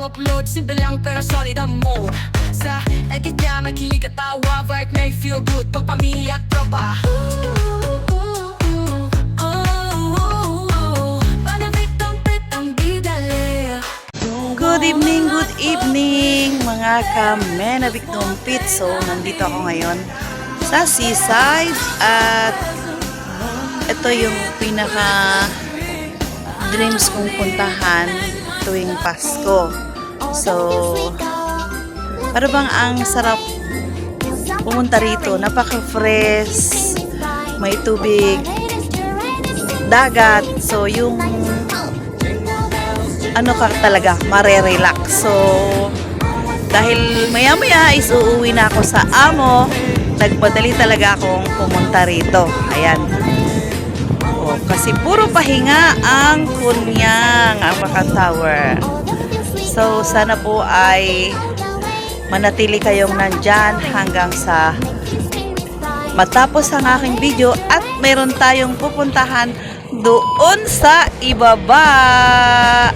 upload, simple lang pero solid ang mode. Sa edit niya makilig at tawa, vibe may feel good pag pamilya at tropa. Good evening mga ka-Menabik Dumpit. So, nandito ako ngayon sa seaside at ito yung pinaka dreams kong puntahan tuwing Pasko. So, para bang ang sarap pumunta rito. Napaka-fresh, may tubig, dagat. So, yung ano ka talaga, mare-relax. So, dahil maya-maya is uuwi na ako sa amo, nagpadali talaga akong pumunta rito. Ayan. O, kasi puro pahinga ang Kunyang, ang Baka Tower. So, sana po ay manatili kayong nandyan hanggang sa matapos ang aking video at mayroon tayong pupuntahan doon sa ibaba.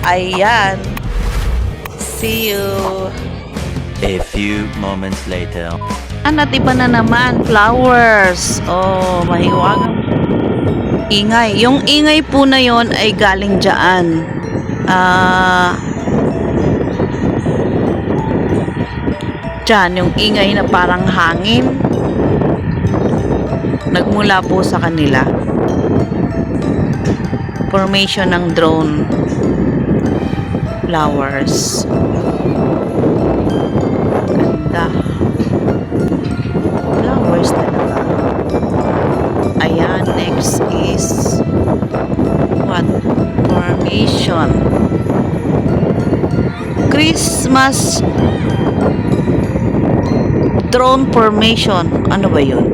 Ayan. See you. A few moments later. At iba na naman, flowers. Oh, mahiwagang ingay. Yung ingay po na yon ay galing dyan. Dyan, yung ingay na parang hangin. Nagmula po sa kanila. Formation ng drone flowers. Ganda. Flowers talaga. Ayan, next is what? Formation. Christmas drone formation. Ano ba yun?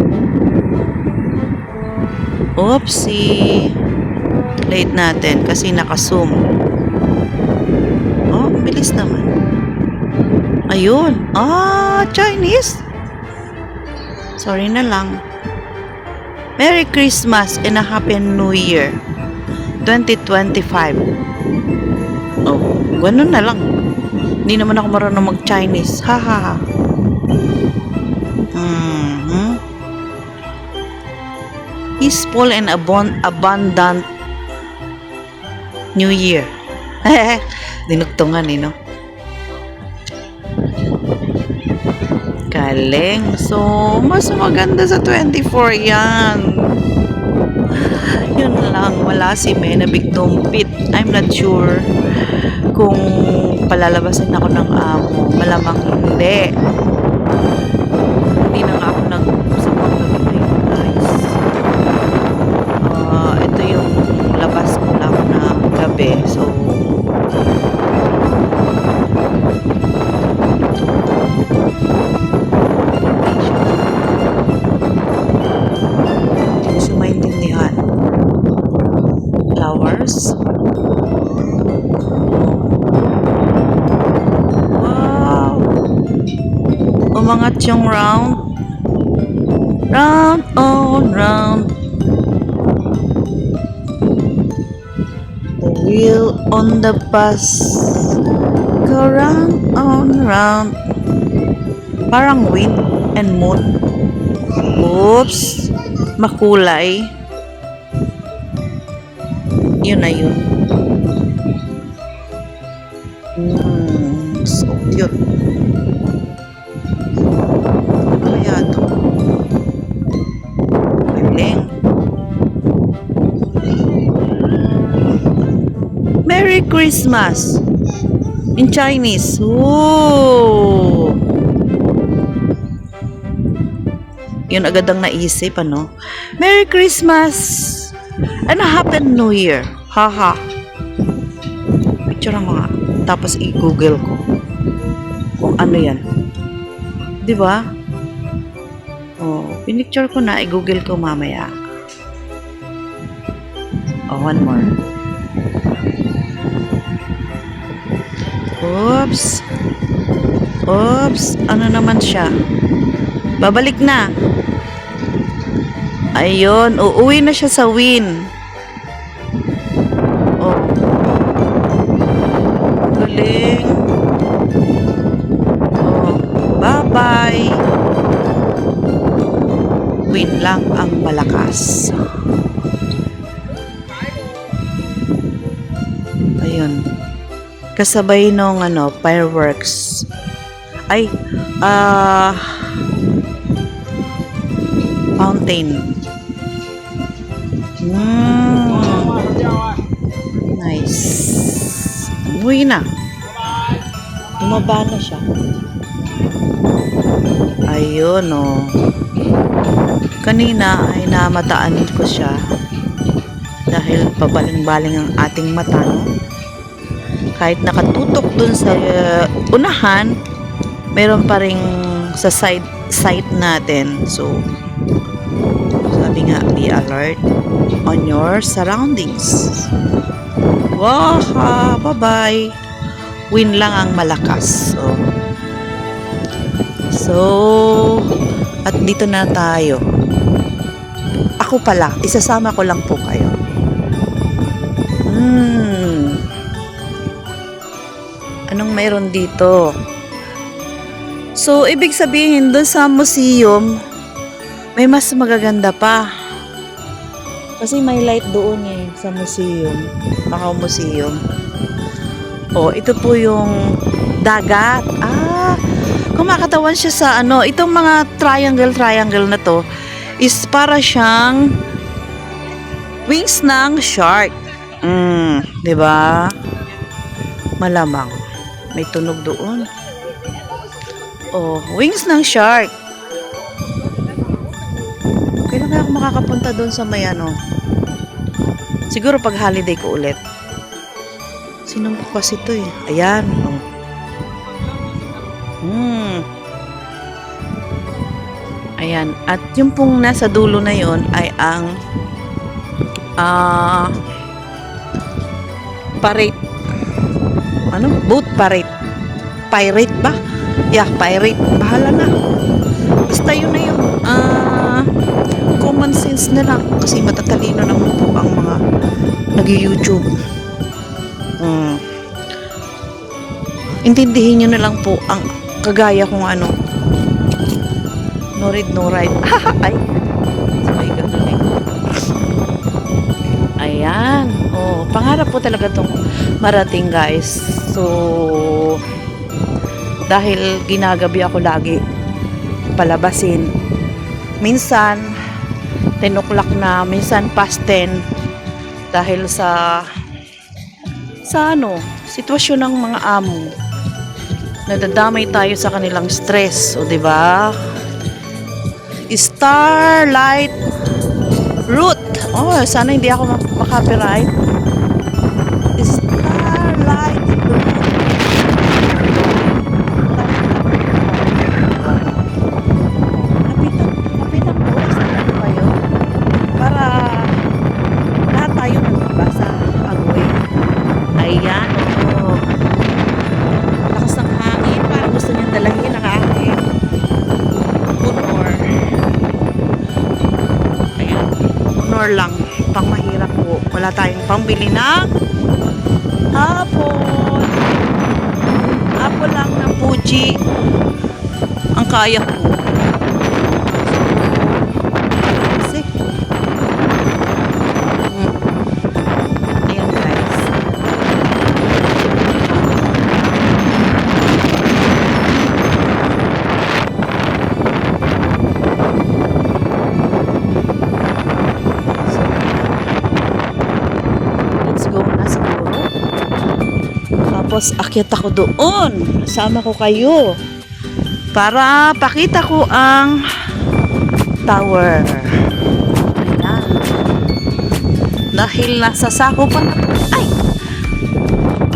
Oopsie. Late natin kasi naka-zoom. Oh, bilis naman. Ayun. Chinese. Sorry na lang. Merry Christmas and a Happy New Year 2025. Oh, ganun na lang. Hindi naman ako marunong mag-Chinese. Ha ha ha. Peaceful and abundant New Year. Dinugtungan no? Galing. So, mas maganda sa 24 yan. Yun lang. Wala si Menabik Dumpit. I'm not sure kung palalabasin ako ng amo. Malamang hindi. Hindi na nga ako nag-usap gabi. Guys. Ito yung labas ko lang na gabi. So, hindi siya maintindihan. Flowers. Wow! Umangat yung round. Round on round. The wheel on the bus go round on round. Parang wind and moon. Oops, makulay. Yun na yun. So cute. Ano kaya ito? Galing. Merry Christmas in Chinese. Ooh. Yun agad ang naisip, ano? Merry Christmas and a Happy New Year. Haha. Picture mo nga. Tapos i-google ko kung ano yan. Diba? Oh, pinicture ko na. I-google ko mamaya. Oh, one more. Oops. Oops. Ano naman siya? Babalik na. Ayun. Uuwi na siya sa win. Oh. Galing. lang ang malakas. Ayun. Kasabay nung fireworks. Ay, fountain. Nice. Umuwi na. Bumaba na siya. Ayun, oh. Kanina ay namataan ko siya dahil pabaling-baling ang ating mata, no? Kahit nakatutok dun sa unahan, meron pa ring sa side natin. So, sabi nga, be alert on your surroundings. Wow, bye-bye. Wind lang ang malakas. So, at dito na tayo. Ako pala, isasama ko lang po kayo. Anong mayroon dito? So, ibig sabihin, doon sa museum, may mas magaganda pa. Kasi may light doon sa museum. Macau Museum. Ito po yung dagat. Kumakatawan siya sa itong mga triangle na to is para siyang wings ng shark. 'Di ba? Malamang may tunog doon. Wings ng shark. Kailan kaya ako makakapunta doon sa may siguro pag holiday ko ulit. Sinong po kasi ito Ayan. Ayan. At yung pong nasa dulo na yon ay ang parade. Boat parade. Pirate ba? Yeah, pirate. Bahala na. Basta yun na yun. Common sense na lang. Kasi matatalino naman po ang mga nag-YouTube. Intindihin nyo na lang po ang kagaya kung no read, no write. Ay. Sabay ganun Ayan. Pangarap po talaga itong marating, guys. So, dahil ginagabi ako lagi palabasin. Minsan 10 o'clock na, minsan past 10 dahil sa sitwasyon ng mga amo. Nadadamay tayo sa kanilang stress, di ba? Starlight Root. Sana hindi ako makapiright. Starlight Root. Kapitan po, sana kayo. Para lahat tayo magbasa agoy. Ayan, lakas ng hangin. Parang gusto niyang dalhin ang aking honor. Ayan, honor lang. Pang mahirap po. Wala tayong pambili ng apple. Apple lang na Fuji ang kaya ko. Ayan, guys. Let's go na siguro. Tapos akyat ako doon. Sama ko kayo. Para pakita ko ang tower. Ayan. Dahil nasa sako pa na. Ay!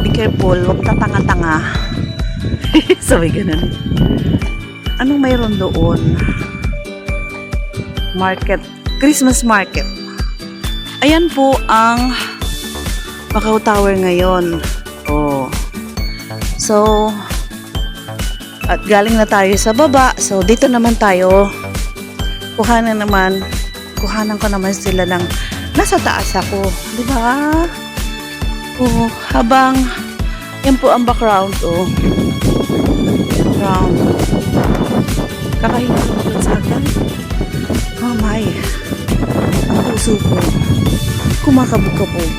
Be careful. Huwag tatanga-tanga. Sabi ganun. Anong mayroon doon? Market. Christmas market. Ayan po ang Macau Tower ngayon. So, at galing na tayo sa baba. So, dito naman tayo. Kuhanan ko naman sila ng nasa taas ako. Diba? Habang yan po ang background. Background. Kakahinga ko sa akin. Oh my. puso ko kumakabog-kabog.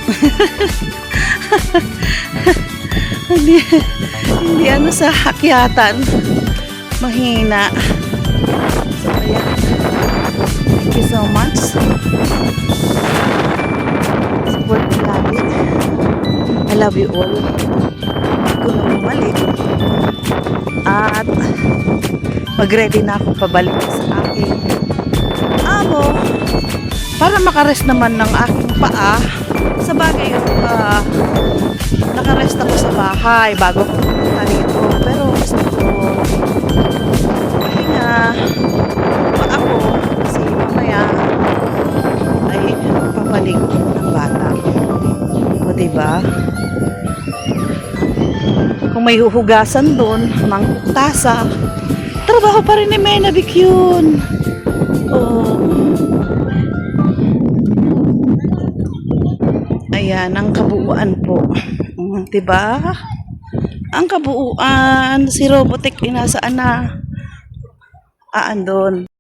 hindi ano sa hakyatan. Mahina. So, ayan. Thank you so much. Support me lagi. I love you all. Hindi ko na bumalik. At mag-ready na ako pabalik sa aking amo para makarest naman ng aking paa. Sa bagay, nakarest ako sa bahay bago ko pumunta rito. Pero gusto ko pahinga pa ako kasi mamaya ay papalik ng bata. O diba? Kung may huhugasan doon, tasa, trabaho pa rin ni Menabik yun. Oo. Ayan, ang kabuuan po. Diba? Ang kabuuan, si Robotic, inasaan na? Doon.